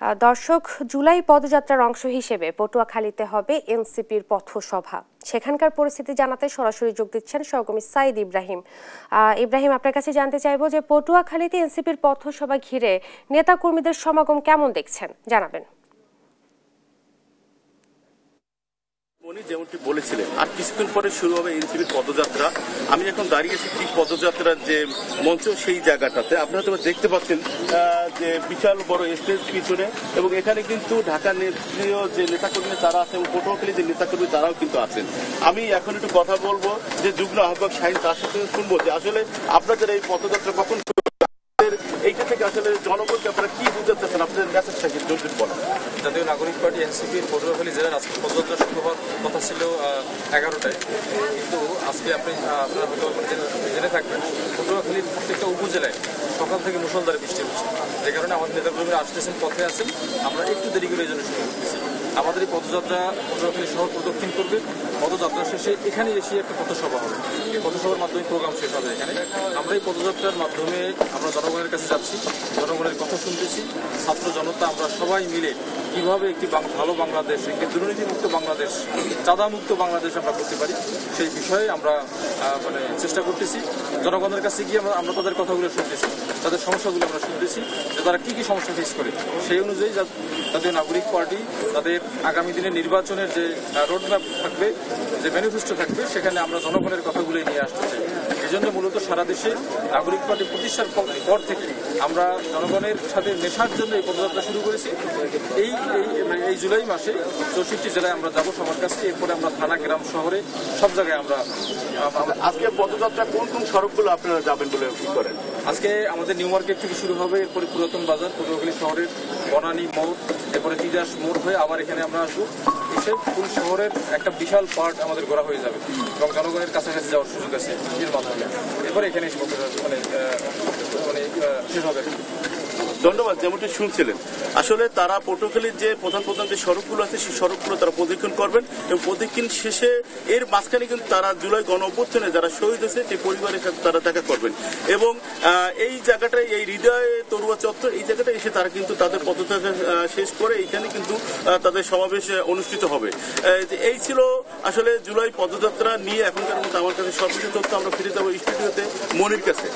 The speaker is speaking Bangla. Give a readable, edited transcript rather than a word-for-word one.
দর্শক, জুলাই পদযাত্রার অংশ হিসেবে পটুয়াখালীতে হবে এনসিপির পথসভা। সেখানকার পরিস্থিতি জানাতে সরাসরি যোগ দিচ্ছেন সহকর্মী সাইদ ইব্রাহিম। ইব্রাহিম, আপনার কাছে জানতে চাইবো যে পটুয়াখালীতে এনসিপির পথসভা ঘিরে নেতাকর্মীদের সমাগম কেমন দেখছেন, জানাবেন। যেমনটি বলেছিলেন, আর কিছুক্ষণ পরে শুরু হবে এনসিপির পদযাত্রা। আমি এখন দাঁড়িয়েছি ঠিক পদযাত্রার যে মঞ্চ, সেই জায়গাটাতে আপনারা তো দেখতে পাচ্ছেন যে বিশাল বড় স্টেজ পিছনে, এবং এখানে কিন্তু ঢাকার নেত্রীয় যে নেতাকর্মী তারা আছে এবং পটুয়াখালী যে নেতাকর্মী তারাও কিন্তু আছেন। আমি এখন একটু কথা বলবো যে যুগ্ম আহ্বায়ক শাহিন, তার সাথে শুনবো যে আসলে আপনাদের এই পদযাত্রা কখন, এইটা থেকে আসলে জনগণকে আপনারা কি বুঝতে চাচ্ছেন, আপনাদের মেসেজটাকে জলদি বলেন। জাতীয় নাগরিক পার্টি এনসিপির পটুয়াখালী জেলার আজকে পদযাত্রা শুরু হওয়ার কথা ছিল 11টায়, কিন্তু আজকে আপনারা হয়তো জেনে থাকবেন পটুয়াখালীর প্রত্যেকটা উপজেলায় সকাল থেকে মুষলধারে বৃষ্টি হচ্ছে, যে কারণে আমাদের নেতাকর্মীরা আসতেছেন, পথে আছেন। আমরা একটু দেরি করে এই জন্য শুরু করতেছি। আমাদের এই পদযাত্রা পটুয়াখালী শহর প্রদক্ষিণ করবে। পদযাত্রা শেষে এখানে এসে একটা পথসভা হবে। এই পথসভার মাধ্যমে প্রোগ্রাম শেষ হবে এখানে। আমরা এই পদযাত্রার মাধ্যমে আমরা জনগণের কাছে যাচ্ছি, জনগণের কথা শুনতেছি। ছাত্র জনতা আমরা সবাই মিলে কিভাবে একটি ভালো বাংলাদেশ, একটি দুর্নীতিমুক্ত বাংলাদেশ, চাঁদামুক্ত বাংলাদেশ আমরা করতে পারি, সেই বিষয়ে আমরা চেষ্টা করতেছি। জনগণের কাছে গিয়ে আমরা তাদের কথাগুলো শুনতেছি, তাদের সমস্যাগুলো আমরা শুনতেছি, যে তারা কি কি সমস্যা ফেস করে। সেই অনুযায়ী জাতীয় নাগরিক পার্টি তাদের আগামী দিনে নির্বাচনের যে রোডম্যাপ থাকবে, যে ম্যানিফেস্টো থাকবে, সেখানে আমরা জনগণের কথাগুলোই নিয়ে আসতে চাই। এই জন্য মূলত সারা দেশে নাগরিক পার্টি প্রতিষ্ঠার পর থেকে আমরা জনগণের সাথে মেশার জন্য এই পদযাত্রা শুরু করেছি। এই জুলাই মাসে 64 জেলায় আমরা যাব সবার কাছে। এরপরে আমরা থানা, গ্রাম, শহরে সব জায়গায় আমরা আজকে পদযাত্রা কোন কোন সড়কগুলো আপনারা যাবেন বলে কি করেন? আজকে আমাদের নিউ মার্কেট থেকে শুরু হবে, এরপরে পুরাতন বাজার, পটুয়াখালী শহরের বনানী মোড়, এরপরে তিতাস মোড় হয়ে আবার এখানে আমরা আসবো। এসে ফুল শহরের একটা বিশাল পার্ট আমাদের ঘোরা হয়ে যাবে এবং জনগণের কাছাকাছি যাওয়ার সুযোগ আছে এর মাধ্যমে। এরপরে এখানে এসে শেষ হবে। ধন্যবাদ। যেমনটি শুনছিলেন, আসলে তারা পটুয়াখালীর যে প্রধান যে সড়কগুলো আছে সেই সড়কগুলো তারা প্রদক্ষিণ করবেন এবং প্রদক্ষিণ শেষে এর মাঝখানে কিন্তু তারা জুলাই গণ অভ্যুত্থানে যারা শহীদ হয়েছে সেই পরিবারের সাথে তারা দেখা করবেন এবং এই জায়গাটায়, এই হৃদয় তরুয়া চত্বর, এই জায়গাটায় এসে তারা কিন্তু তাদের পদযাত্রা শেষ করে এইখানে কিন্তু তাদের সমাবেশ অনুষ্ঠিত হবে। এই ছিল আসলে জুলাই পদযাত্রা নিয়ে এখনকার মতো আমার কাছে সর্বশেষ তথ্য। আমরা ফিরে যাবো স্টুডিওতে মনির কাছে।